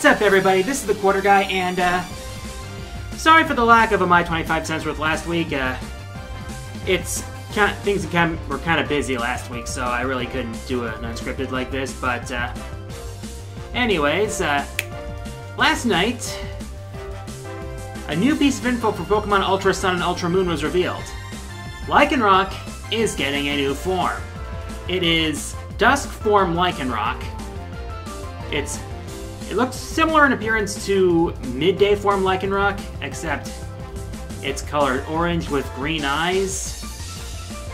What's up, everybody? This is the Quarter Guy, and sorry for the lack of a My 25 Cents worth last week. Things were kind of busy last week, so I really couldn't do an unscripted like this. But anyways, last night a new piece of info for Pokemon Ultra Sun and Ultra Moon was revealed. Lycanroc is getting a new form. It is Dusk form Lycanroc. It looks similar in appearance to Midday form Lycanroc, except it's colored orange with green eyes.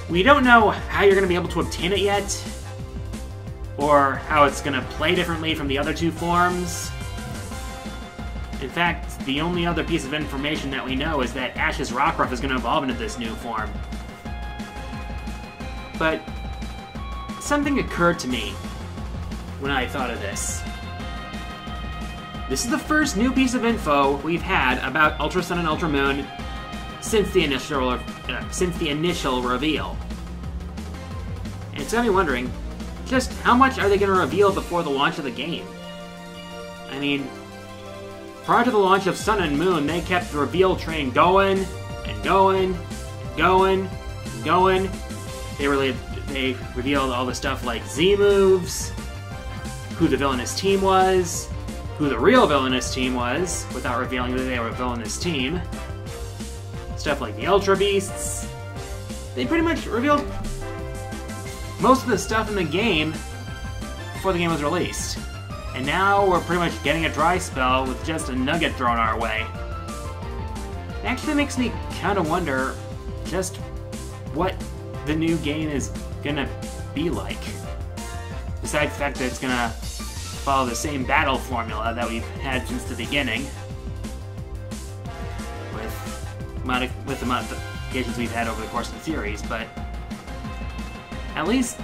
We don't know how you're going to be able to obtain it yet, or how it's going to play differently from the other two forms. In fact, the only other piece of information that we know is that Ash's Rockruff is going to evolve into this new form. But something occurred to me when I thought of this. This is the first new piece of info we've had about Ultra Sun and Ultra Moon since the initial reveal. And it's got me wondering, just how much are they going to reveal before the launch of the game? I mean, prior to the launch of Sun and Moon, they kept the reveal train going and going and going and going. They revealed all the stuff like Z moves, who the villainous team was, who the real villainous team was, without revealing that they were a villainous team. Stuff like the Ultra Beasts. They pretty much revealed most of the stuff in the game before the game was released. And now we're pretty much getting a dry spell with just a nugget thrown our way. It actually makes me kind of wonder just what the new game is gonna be like. Besides the fact that it's gonna follow the same battle formula that we've had since the beginning, with the modifications we've had over the course of the series, but at least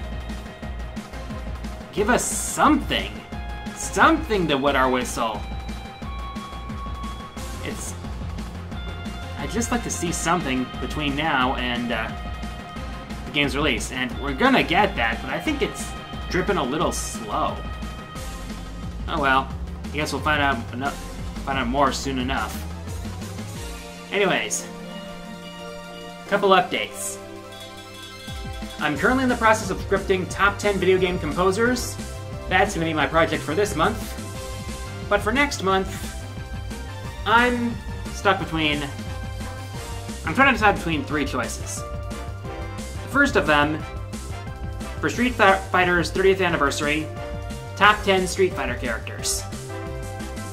give us something to wet our whistle. I'd just like to see something between now and the game's release, and we're gonna get that, but I think it's dripping a little slow. Oh well, I guess we'll find out more soon enough. Anyways, a couple updates. I'm currently in the process of scripting top 10 video game composers. That's going to be my project for this month. But for next month, I'm trying to decide between three choices. The first of them, for Street Fighter's 30th anniversary, top 10 Street Fighter characters.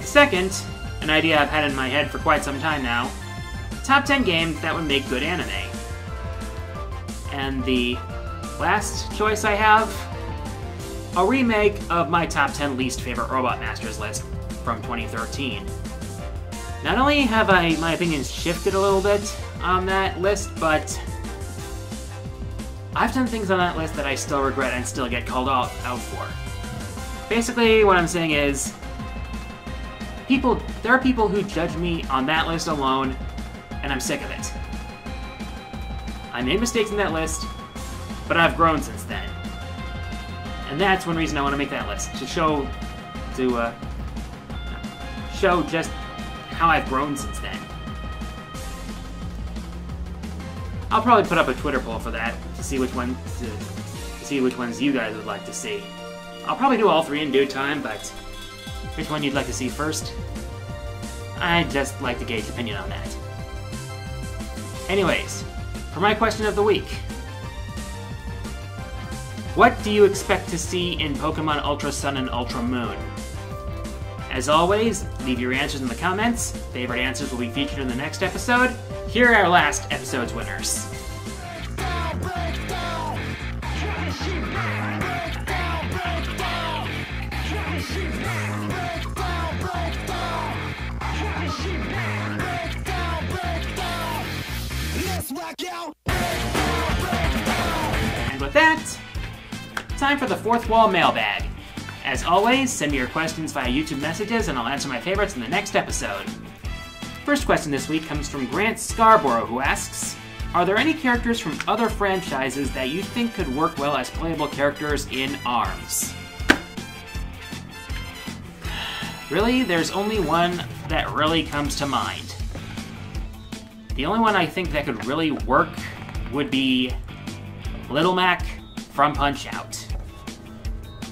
Second, an idea I've had in my head for quite some time now, top 10 games that would make good anime. And the last choice I have, a remake of my top 10 least favorite Robot Masters list from 2013. Not only have my opinions shifted a little bit on that list, but I've done things on that list that I still regret and still get called out for. Basically, what I'm saying is, there are people who judge me on that list alone, and I'm sick of it. I made mistakes in that list, but I've grown since then. And that's one reason I want to make that list, to show just how I've grown since then. I'll probably put up a Twitter poll for that, to see which ones you guys would like to see. I'll probably do all three in due time, but which one you'd like to see first? I'd just like to gauge opinion on that. Anyways, for my question of the week, what do you expect to see in Pokemon Ultra Sun and Ultra Moon? As always, leave your answers in the comments. Favorite answers will be featured in the next episode. Here are our last episode's winners. And with that, time for the Fourth Wall Mailbag. As always, send me your questions via YouTube messages and I'll answer my favorites in the next episode. First question this week comes from Grant Scarborough, who asks, are there any characters from other franchises that you think could work well as playable characters in ARMS? Really, there's only one that really comes to mind. The only one I think that could really work would be Little Mac from Punch-Out!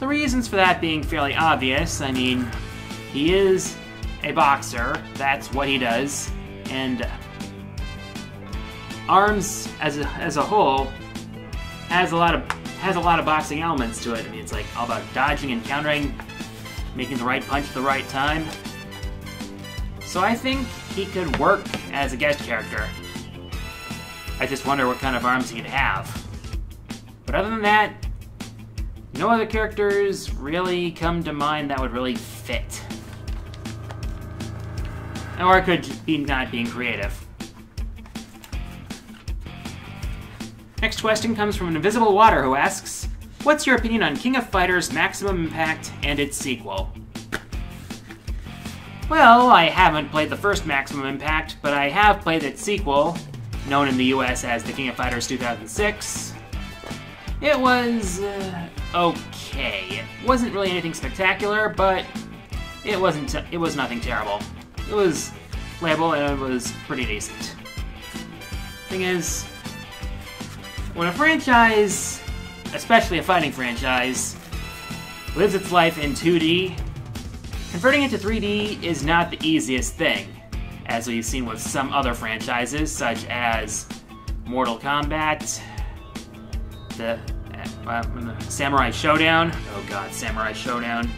The reasons for that being fairly obvious. I mean, he is a boxer, that's what he does, and Arms as a whole has a lot of boxing elements to it. I mean, it's like all about dodging and countering, making the right punch at the right time. So I think he could work as a guest character. I just wonder what kind of arms he'd have. But other than that, no other characters really come to mind that would really fit. Or it could be not being creative. Next question comes from an Invisible Water who asks, what's your opinion on King of Fighters Maximum Impact and its sequel? Well, I haven't played the first Maximum Impact, but I have played its sequel, known in the US as the King of Fighters 2006. It was okay. It wasn't really anything spectacular, but it was nothing terrible. It was playable and it was pretty decent. Thing is, when a franchise, especially a fighting franchise, lives its life in 2D, converting it to 3D is not the easiest thing, as we've seen with some other franchises, such as Mortal Kombat, the Samurai Showdown. Oh god, Samurai Showdown.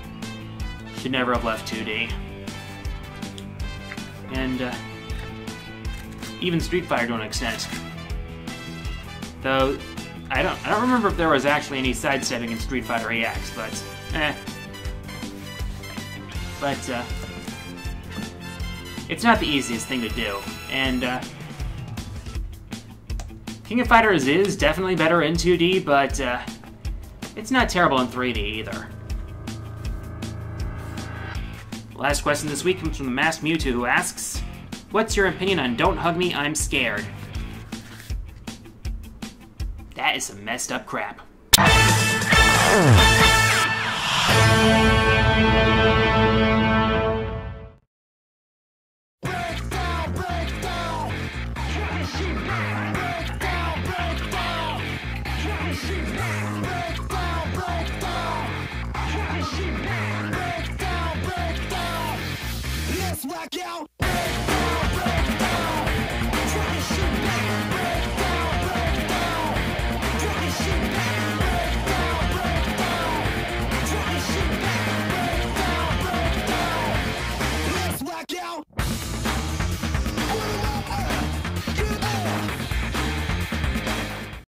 Should never have left 2D. And even Street Fighter to an extent. Though, I don't remember if there was actually any sidestepping in Street Fighter EX, but it's not the easiest thing to do. And King of Fighters is definitely better in 2D, but it's not terrible in 3D either. Last question this week comes from the Masked Mewtwo who asks, what's your opinion on Don't Hug Me, I'm Scared? That is some messed up crap. Let's rock out.